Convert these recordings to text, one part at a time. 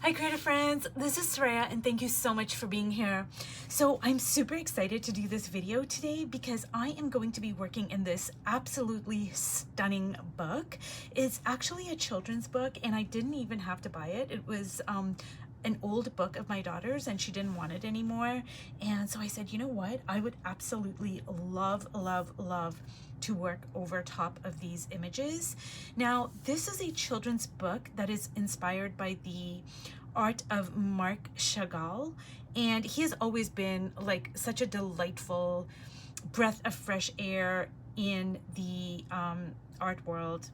Hi creative friends, this is Soraya and thank you so much for being here. So I'm super excited to do this video today because I am going to be working in this absolutely stunning book. It's actually a children's book and I didn't even have to buy it. It was an old book of my daughter's and she didn't want it anymore. And so I said, you know what? I would absolutely love to work over top of these images. Now, this is a children's book that is inspired by the art of Marc Chagall, and he has always been like such a delightful breath of fresh air in the art world.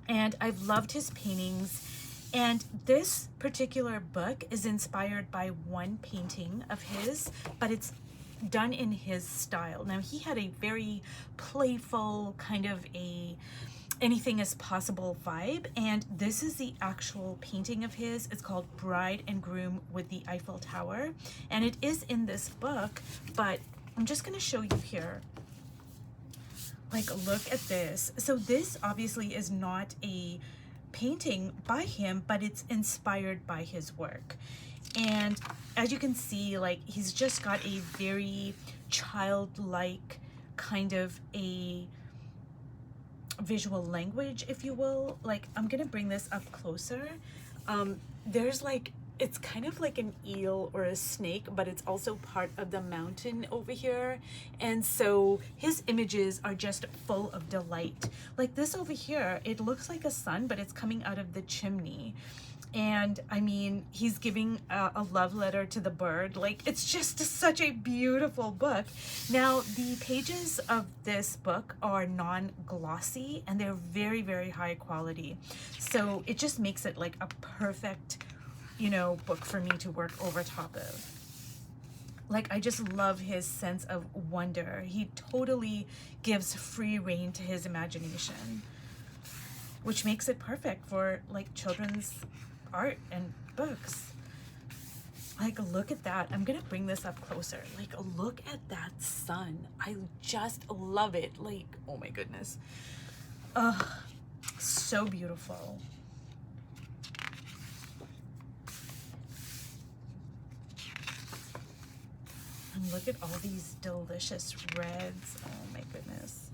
And I've loved his paintings. And this particular book is inspired by one painting of his, but it's done in his style. Now, he had a very playful kind of a anything is possible vibe, and this is the actual painting of his. It's called Bride and Groom with the Eiffel Tower, and it is in this book, but I'm just going to show you here. Like, look at this. So this obviously is not a painting by him, but it's inspired by his work. And as you can see, like, he's just got a very childlike kind of a visual language, if you will. Like, I'm gonna bring this up closer. There's like, it's kind of like an eel or a snake, but it's also part of the mountain over here. And so his images are just full of delight. Like this over here, it looks like a sun, but it's coming out of the chimney. And I mean, he's giving a love letter to the bird. Like, it's just such a beautiful book. Now, the pages of this book are non-glossy and they're very, very high quality. So it just makes it like a perfect, you know, book for me to work over top of. Like, I just love his sense of wonder. He totally gives free rein to his imagination, which makes it perfect for like children's art and books. Like, look at that. I'm gonna bring this up closer. Like, look at that sun. I just love it. Like, oh my goodness. Ugh, so beautiful. And look at all these delicious reds. Oh my goodness.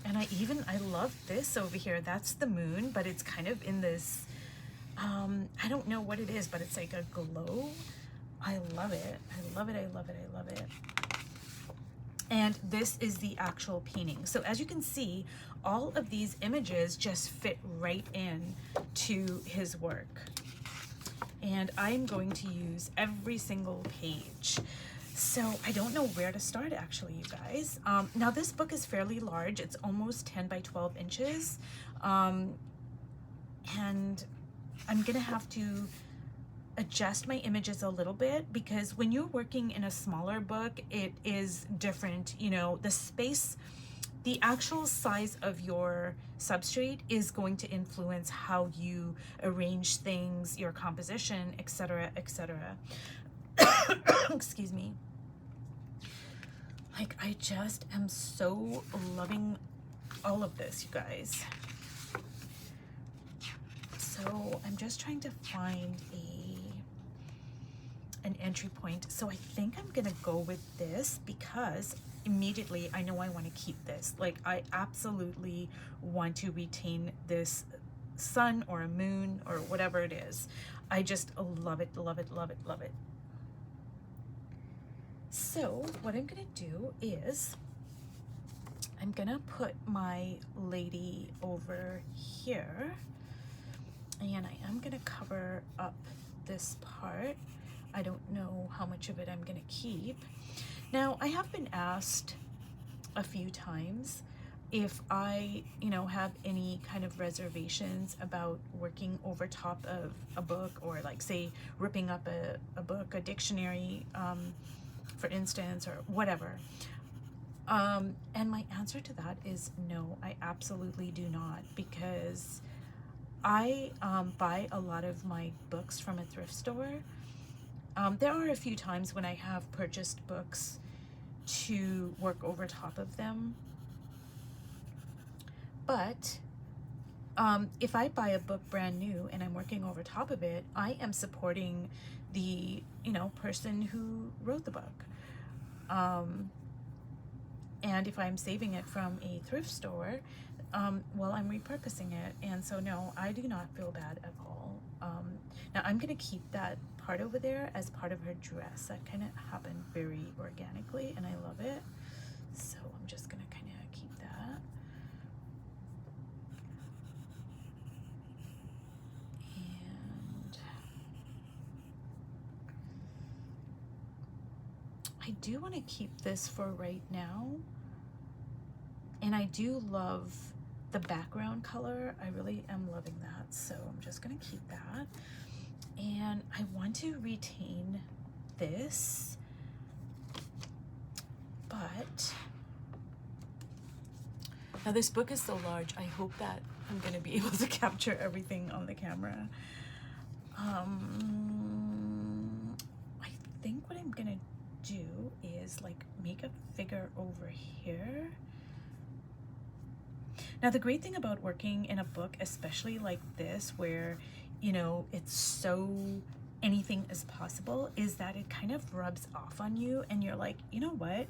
And I love this over here. That's the moon, but it's kind of in this, I don't know what it is, but it's like a glow. I love it. I love it. I love it. I love it. And this is the actual painting. So as you can see, all of these images just fit right in to his work. And I'm going to use every single page. So I don't know where to start, actually, you guys. Now, this book is fairly large. It's almost 10 by 12 inches. And I'm going to have to adjust my images a little bit because when you're working in a smaller book, it is different. You know, the space, the actual size of your substrate is going to influence how you arrange things, your composition, etc., etc. Excuse me. Like, I just am so loving all of this, you guys. So I'm just trying to find an entry point. So I think I'm gonna go with this because immediately I know I want to keep this. Like, I absolutely want to retain this sun or a moon or whatever it is. I just love it, love it, love it, love it. So what I'm gonna do is I'm gonna put my lady over here and I am gonna cover up this part. I don't know how much of it I'm gonna keep. Now, I have been asked a few times if I, you know, have any kind of reservations about working over top of a book, or like, say, ripping up a book, a dictionary, for instance, or whatever. And my answer to that is no, I absolutely do not, because I buy a lot of my books from a thrift store. There are a few times when I have purchased books to work over top of them, But if I buy a book brand new and I'm working over top of it, I am supporting the, you know, person who wrote the book. And if I'm saving it from a thrift store, well, I'm repurposing it. And so no, I do not feel bad at all. Now I'm gonna keep that part over there as part of her dress. That kind of happened very organically and I love it. So I'm just gonna kind of keep that. And I do want to keep this for right now. And I do love the background color. I really am loving that. So I'm just gonna keep that. And I want to retain this, but now this book is so large, I hope that I'm gonna be able to capture everything on the camera. I think what I'm gonna do is like make a figure over here. Now, the great thing about working in a book, especially like this, where, you know, it's so anything is possible, is that it kind of rubs off on you and you're like, you know what?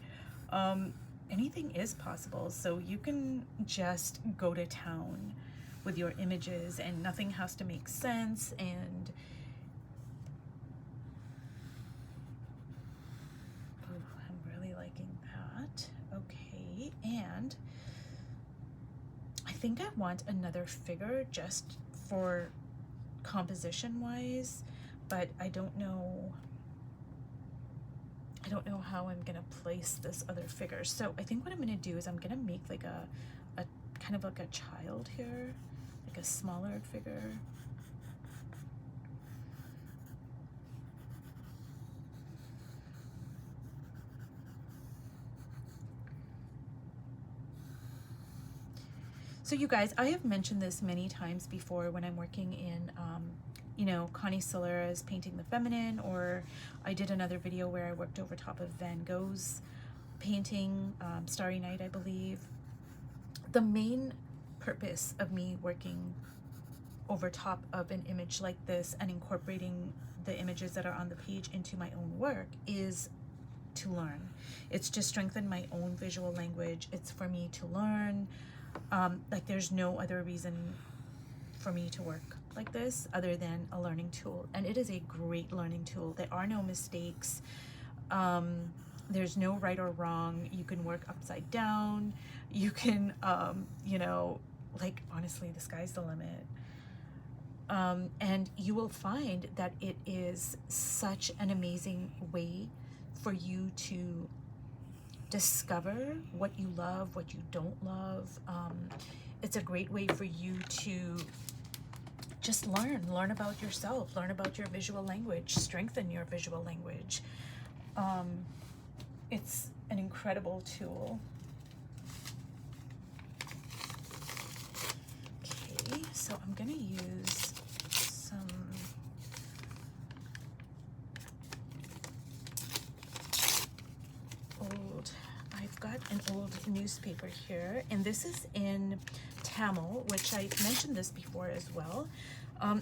Anything is possible. So you can just go to town with your images and nothing has to make sense. And I'm really liking that. Okay. And I think I want another figure just for composition wise, but I don't know how I'm gonna place this other figure. So I think what I'm gonna do is I'm gonna make like a kind of like a child here, like a smaller figure. So you guys, I have mentioned this many times before when I'm working in, you know, Connie Solera's Painting the Feminine, or I did another video where I worked over top of Van Gogh's painting, Starry Night, I believe. The main purpose of me working over top of an image like this and incorporating the images that are on the page into my own work is to learn. It's to strengthen my own visual language. It's for me to learn. Like there's no other reason for me to work like this other than a learning tool, and it is a great learning tool. There are no mistakes. There's no right or wrong. You can work upside down. You can, you know, like honestly, the sky's the limit. And you will find that it is such an amazing way for you to discover what you love, what you don't love. It's a great way for you to just learn about yourself, learn about your visual language, strengthen your visual language. It's an incredible tool. Okay, so I'm gonna use some I've got an old newspaper here, and this is in Tamil, which I mentioned this before as well.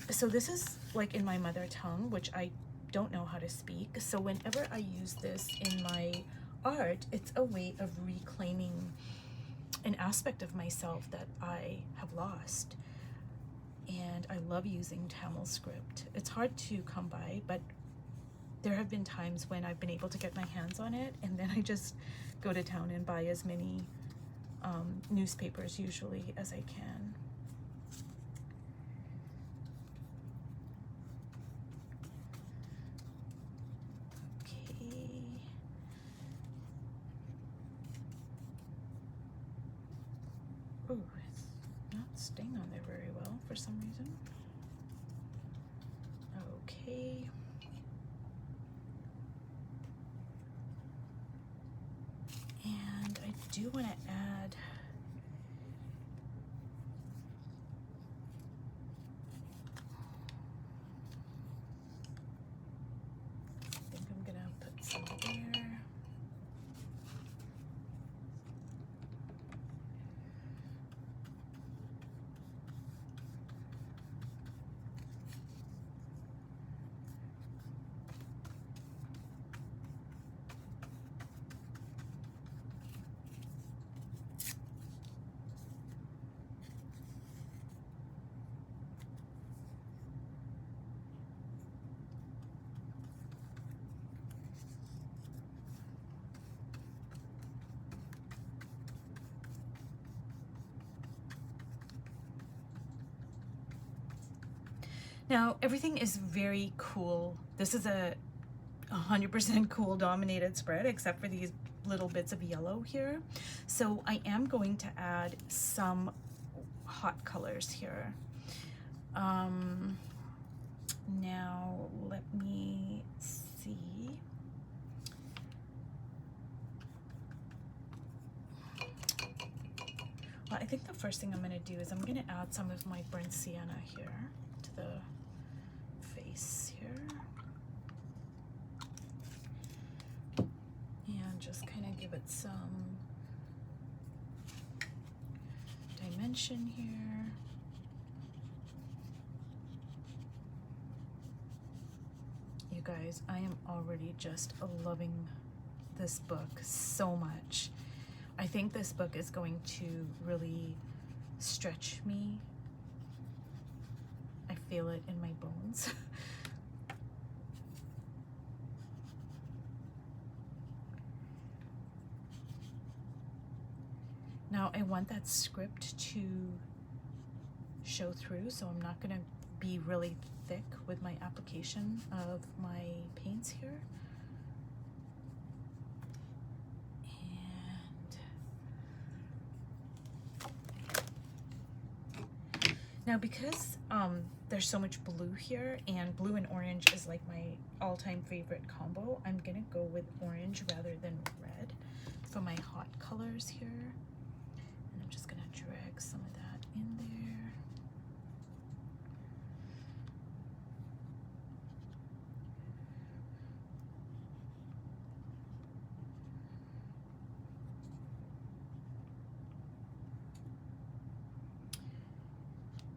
So this is like in my mother tongue, which I don't know how to speak. So whenever I use this in my art, it's a way of reclaiming an aspect of myself that I have lost. And I love using Tamil script. It's hard to come by, but there have been times when I've been able to get my hands on it, and then I just go to town and buy as many newspapers usually as I can. Okay. Ooh, it's not staying on there very well for some reason. Okay. And I do want to add I think I'm gonna put some there. Now everything is very cool. This is a 100% cool dominated spread except for these little bits of yellow here. So I am going to add some hot colors here. Now let me see. Well, I think the first thing I'm going to do is I'm going to add some of my burnt sienna here to the face here. And just kind of give it some dimension here. You guys, I am already just loving this book so much. I think this book is going to really stretch me. I feel it in my bones. Now I want that script to show through, so I'm not going to be really thick with my application of my paints here. And now because there's so much blue here, and blue and orange is like my all-time favorite combo, I'm gonna go with orange rather than red for my hot colors here. And I'm just gonna drag some of that in there.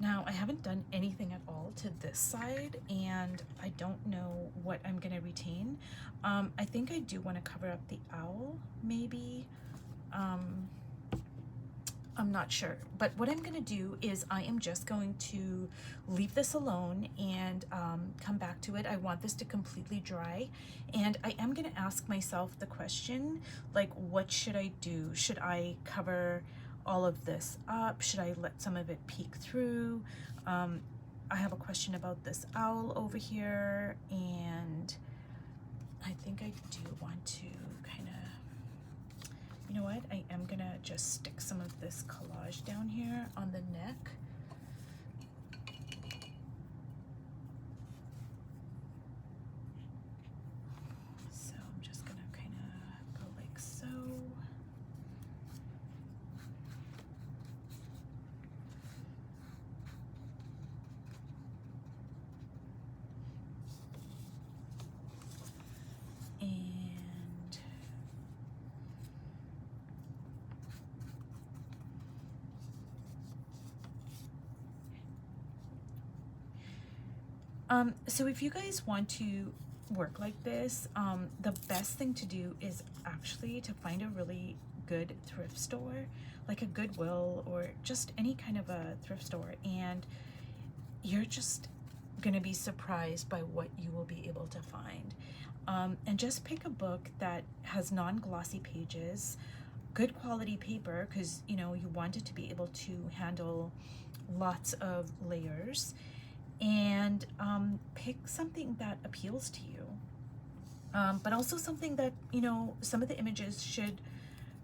Now, I haven't done anything at all to this side, and I don't know what I'm gonna retain. I think I do want to cover up the owl, maybe. I'm not sure, but what I'm gonna do is I am just going to leave this alone and come back to it. I want this to completely dry, and I am gonna ask myself the question, like, what should I do? Should I cover all of this up? Should I let some of it peek through? I have a question about this owl over here, and I think I do want to kind of, you know what, I am gonna just stick some of this collage down here on the neck. So I'm just gonna kind of go like so. So if you guys want to work like this, the best thing to do is actually to find a really good thrift store, like a Goodwill or just any kind of a thrift store, and you're just gonna be surprised by what you will be able to find. And just pick a book that has non-glossy pages, good quality paper, because you know you want it to be able to handle lots of layers, and pick something that appeals to you, but also something that, you know, some of the images should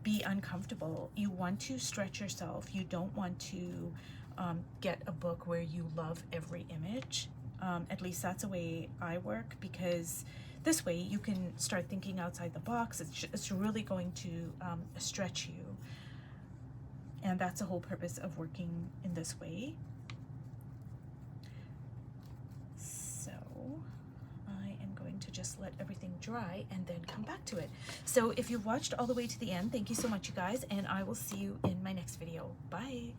be uncomfortable. You want to stretch yourself. You don't want to get a book where you love every image. At least that's the way I work, because this way you can start thinking outside the box. It's really going to stretch you, and that's the whole purpose of working in this way. To just let everything dry and then come back to it. So if you've watched all the way to the end, thank you so much, you guys, and I will see you in my next video. Bye.